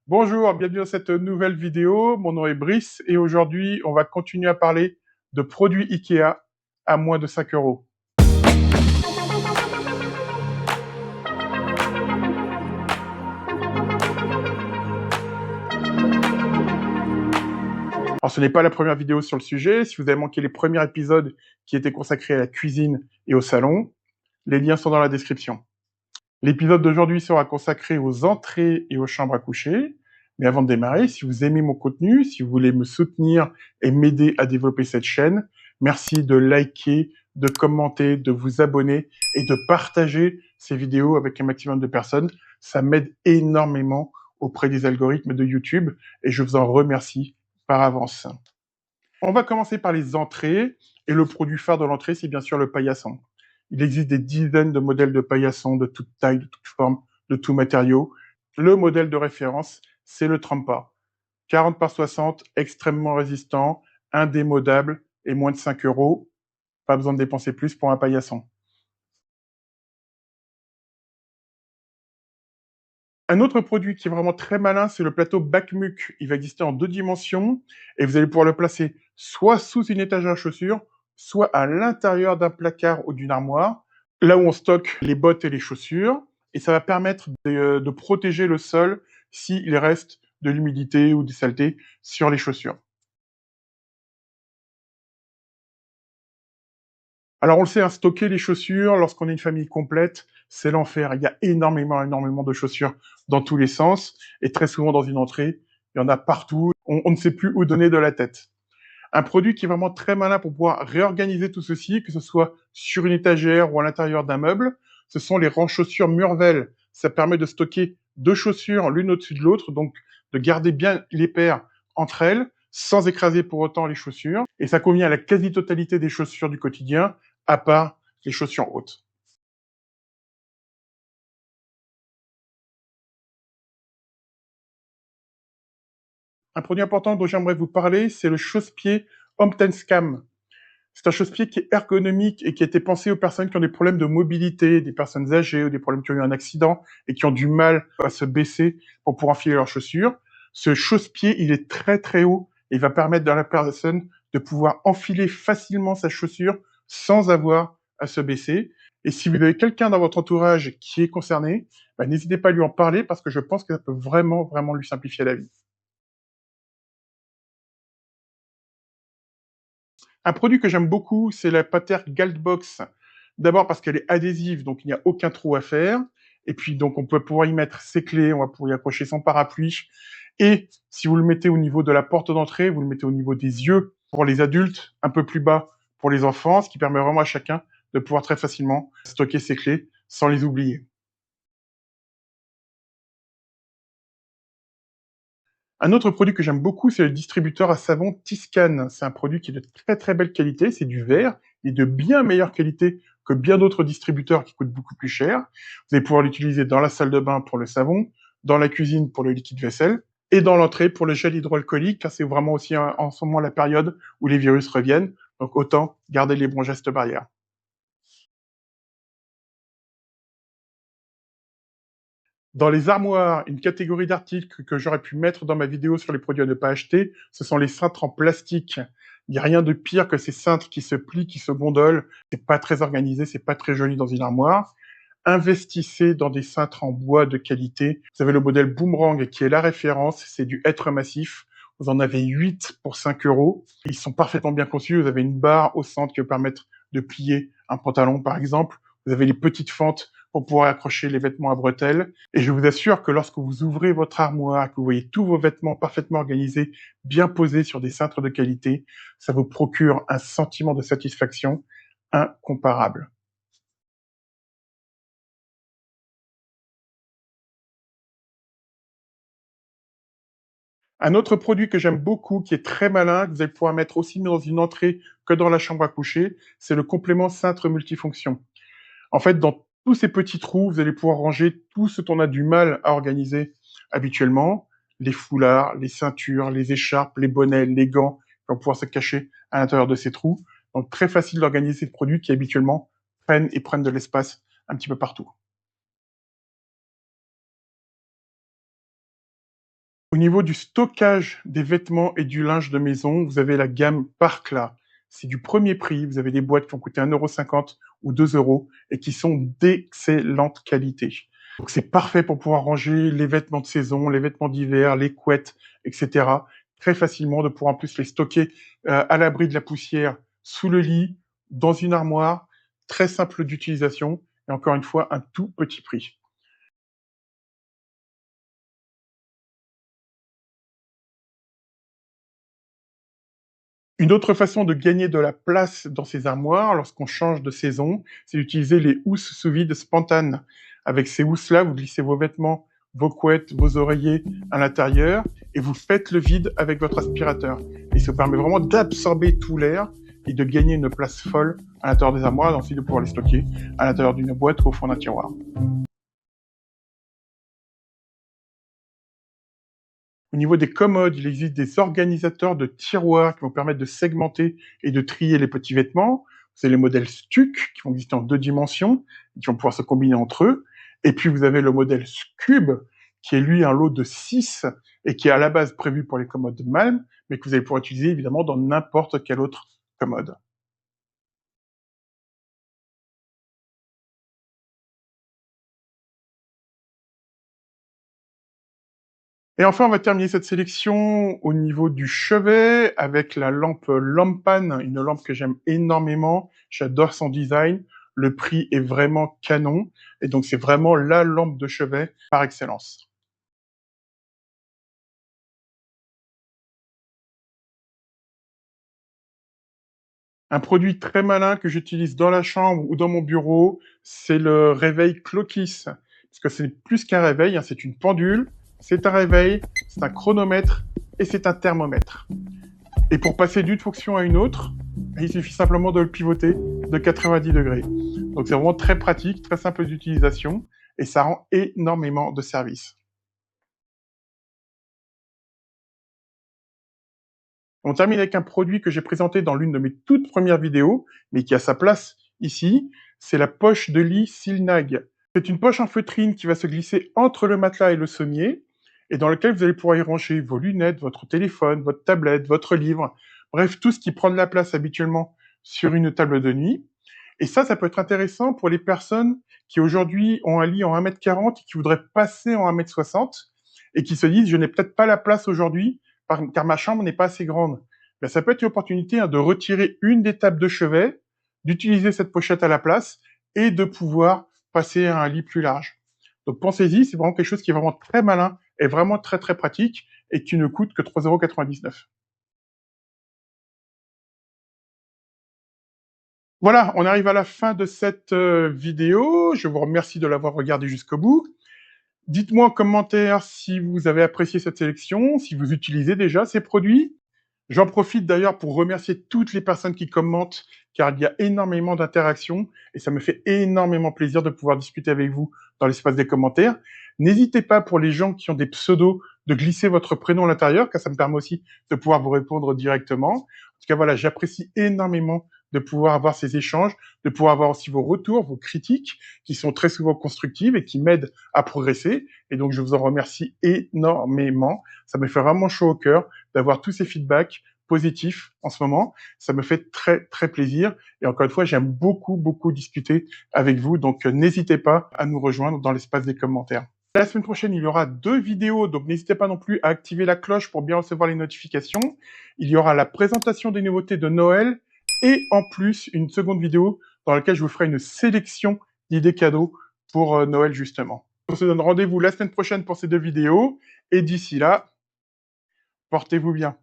Bonjour, bienvenue dans cette nouvelle vidéo. Mon nom est Brice et aujourd'hui, on va continuer à parler de produits Ikea à moins de 5 euros. Alors, ce n'est pas la première vidéo sur le sujet. Si vous avez manqué les premiers épisodes qui étaient consacrés à la cuisine et au salon, les liens sont dans la description. L'épisode d'aujourd'hui sera consacré aux entrées et aux chambres à coucher. Mais avant de démarrer, si vous aimez mon contenu, si vous voulez me soutenir et m'aider à développer cette chaîne, merci de liker, de commenter, de vous abonner et de partager ces vidéos avec un maximum de personnes. Ça m'aide énormément auprès des algorithmes de YouTube et je vous en remercie par avance. On va commencer par les entrées et le produit phare de l'entrée, c'est bien sûr le paillasson. Il existe des dizaines de modèles de paillasson de toute taille, de toute forme, de tout matériau. Le modèle de référence, c'est le Trampa. 40 par 60, extrêmement résistant, indémodable et moins de 5 euros. Pas besoin de dépenser plus pour un paillasson. Un autre produit qui est vraiment très malin, c'est le plateau Bacmuc. Il va exister en 2 dimensions et vous allez pouvoir le placer soit sous une étagère à chaussures, soit à l'intérieur d'un placard ou d'une armoire, là où on stocke les bottes et les chaussures. Et ça va permettre de protéger le sol s'il reste de l'humidité ou des saletés sur les chaussures. Alors on le sait, hein, stocker les chaussures lorsqu'on est une famille complète, c'est l'enfer. Il y a énormément de chaussures dans tous les sens, et très souvent dans une entrée, il y en a partout. On ne sait plus où donner de la tête. Un produit qui est vraiment très malin pour pouvoir réorganiser tout ceci, que ce soit sur une étagère ou à l'intérieur d'un meuble, ce sont les rangs-chaussures Murvel. Ça permet de stocker 2 chaussures l'une au-dessus de l'autre, donc de garder bien les paires entre elles, sans écraser pour autant les chaussures. Et ça convient à la quasi-totalité des chaussures du quotidien, à part les chaussures hautes. Un produit important dont j'aimerais vous parler, c'est le chausse-pied Scam. C'est un chausse-pied qui est ergonomique et qui a été pensé aux personnes qui ont des problèmes de mobilité, des personnes âgées ou des problèmes qui ont eu un accident et qui ont du mal à se baisser pour pouvoir enfiler leurs chaussures. Ce chausse-pied, il est très haut et il va permettre à la personne de pouvoir enfiler facilement sa chaussure sans avoir à se baisser. Et si vous avez quelqu'un dans votre entourage qui est concerné, n'hésitez pas à lui en parler parce que je pense que ça peut vraiment lui simplifier la vie. Un produit que j'aime beaucoup, c'est la patère Galtbox. D'abord parce qu'elle est adhésive, donc il n'y a aucun trou à faire. Et puis donc on peut pouvoir y mettre ses clés, on va pouvoir y accrocher son parapluie. Et si vous le mettez au niveau de la porte d'entrée, vous le mettez au niveau des yeux pour les adultes, un peu plus bas pour les enfants, ce qui permet vraiment à chacun de pouvoir très facilement stocker ses clés sans les oublier. Un autre produit que j'aime beaucoup, c'est le distributeur à savon Tiscan. C'est un produit qui est de très belle qualité, c'est du verre, et de bien meilleure qualité que bien d'autres distributeurs qui coûtent beaucoup plus cher. Vous allez pouvoir l'utiliser dans la salle de bain pour le savon, dans la cuisine pour le liquide vaisselle, et dans l'entrée pour le gel hydroalcoolique, car c'est vraiment aussi en ce moment la période où les virus reviennent, donc autant garder les bons gestes barrières. Dans les armoires, une catégorie d'articles que j'aurais pu mettre dans ma vidéo sur les produits à ne pas acheter, ce sont les cintres en plastique. Il n'y a rien de pire que ces cintres qui se plient, qui se gondolent. C'est pas très organisé, c'est pas très joli dans une armoire. Investissez dans des cintres en bois de qualité. Vous avez le modèle Boomerang qui est la référence, c'est du hêtre massif. Vous en avez 8 pour 5 euros. Ils sont parfaitement bien conçus. Vous avez une barre au centre qui va permettre de plier un pantalon, par exemple. Vous avez les petites fentes pour pouvoir accrocher les vêtements à bretelles. Et je vous assure que lorsque vous ouvrez votre armoire, que vous voyez tous vos vêtements parfaitement organisés, bien posés sur des cintres de qualité, ça vous procure un sentiment de satisfaction incomparable. Un autre produit que j'aime beaucoup, qui est très malin, que vous allez pouvoir mettre aussi dans une entrée que dans la chambre à coucher, c'est le complément cintre multifonction. En fait, dans tous ces petits trous, vous allez pouvoir ranger tout ce qu'on a du mal à organiser habituellement, les foulards, les ceintures, les écharpes, les bonnets, les gants, qui vont pouvoir se cacher à l'intérieur de ces trous. Donc très facile d'organiser ces produits qui habituellement prennent de l'espace un petit peu partout. Au niveau du stockage des vêtements et du linge de maison, vous avez la gamme Parcla. C'est du premier prix. Vous avez des boîtes qui vont coûter 1,50 € ou 2 € et qui sont d'excellente qualité. Donc c'est parfait pour pouvoir ranger les vêtements de saison, les vêtements d'hiver, les couettes, etc. Très facilement, de pouvoir en plus les stocker à l'abri de la poussière, sous le lit, dans une armoire. Très simple d'utilisation et encore une fois, un tout petit prix. Une autre façon de gagner de la place dans ces armoires, lorsqu'on change de saison, c'est d'utiliser les housses sous vide Spontan. Avec ces housses-là, vous glissez vos vêtements, vos couettes, vos oreillers à l'intérieur et vous faites le vide avec votre aspirateur. Et ça permet vraiment d'absorber tout l'air et de gagner une place folle à l'intérieur des armoires et ensuite de pouvoir les stocker à l'intérieur d'une boîte ou au fond d'un tiroir. Au niveau des commodes, il existe des organisateurs de tiroirs qui vont permettre de segmenter et de trier les petits vêtements. C'est les modèles Stuck qui vont exister en 2 dimensions, qui vont pouvoir se combiner entre eux. Et puis vous avez le modèle Scube, qui est lui un lot de 6 et qui est à la base prévu pour les commodes Malm, mais que vous allez pouvoir utiliser évidemment dans n'importe quelle autre commode. Et enfin, on va terminer cette sélection au niveau du chevet avec la lampe Lampan, une lampe que j'aime énormément. J'adore son design. Le prix est vraiment canon. Et donc, c'est vraiment la lampe de chevet par excellence. Un produit très malin que j'utilise dans la chambre ou dans mon bureau, c'est le réveil Clockis. Parce que c'est plus qu'un réveil, hein, c'est une pendule, c'est un réveil, c'est un chronomètre et c'est un thermomètre. Et pour passer d'une fonction à une autre, il suffit simplement de le pivoter de 90 degrés. Donc c'est vraiment très pratique, très simple d'utilisation, et ça rend énormément de service. On termine avec un produit que j'ai présenté dans l'une de mes toutes premières vidéos, mais qui a sa place ici, c'est la poche de lit Silnag. C'est une poche en feutrine qui va se glisser entre le matelas et le sommier, et dans lequel vous allez pouvoir y ranger vos lunettes, votre téléphone, votre tablette, votre livre, bref, tout ce qui prend de la place habituellement sur une table de nuit. Et ça peut être intéressant pour les personnes qui aujourd'hui ont un lit en 1,40 m et qui voudraient passer en 1,60 m et qui se disent je n'ai peut-être pas la place aujourd'hui car ma chambre n'est pas assez grande. Ben, ça peut être une opportunité de retirer une des tables de chevet, d'utiliser cette pochette à la place et de pouvoir passer à un lit plus large. Donc pensez-y, c'est vraiment quelque chose qui est vraiment très malin et vraiment très très pratique et qui ne coûte que 3,99 €. Voilà, on arrive à la fin de cette vidéo. Je vous remercie de l'avoir regardée jusqu'au bout. Dites-moi en commentaire si vous avez apprécié cette sélection, si vous utilisez déjà ces produits. J'en profite d'ailleurs pour remercier toutes les personnes qui commentent, car il y a énormément d'interactions et ça me fait énormément plaisir de pouvoir discuter avec vous dans l'espace des commentaires. N'hésitez pas pour les gens qui ont des pseudos de glisser votre prénom à l'intérieur, car ça me permet aussi de pouvoir vous répondre directement. En tout cas, voilà, j'apprécie énormément de pouvoir avoir ces échanges, de pouvoir avoir aussi vos retours, vos critiques, qui sont très souvent constructives et qui m'aident à progresser. Et donc, je vous en remercie énormément. Ça me fait vraiment chaud au cœur d'avoir tous ces feedbacks positifs en ce moment. Ça me fait très, très plaisir. Et encore une fois, j'aime beaucoup, beaucoup discuter avec vous. Donc, n'hésitez pas à nous rejoindre dans l'espace des commentaires. La semaine prochaine, il y aura 2 vidéos, donc n'hésitez pas non plus à activer la cloche pour bien recevoir les notifications. Il y aura la présentation des nouveautés de Noël et en plus une seconde vidéo dans laquelle je vous ferai une sélection d'idées cadeaux pour Noël justement. On se donne rendez-vous la semaine prochaine pour ces 2 vidéos et d'ici là, portez-vous bien.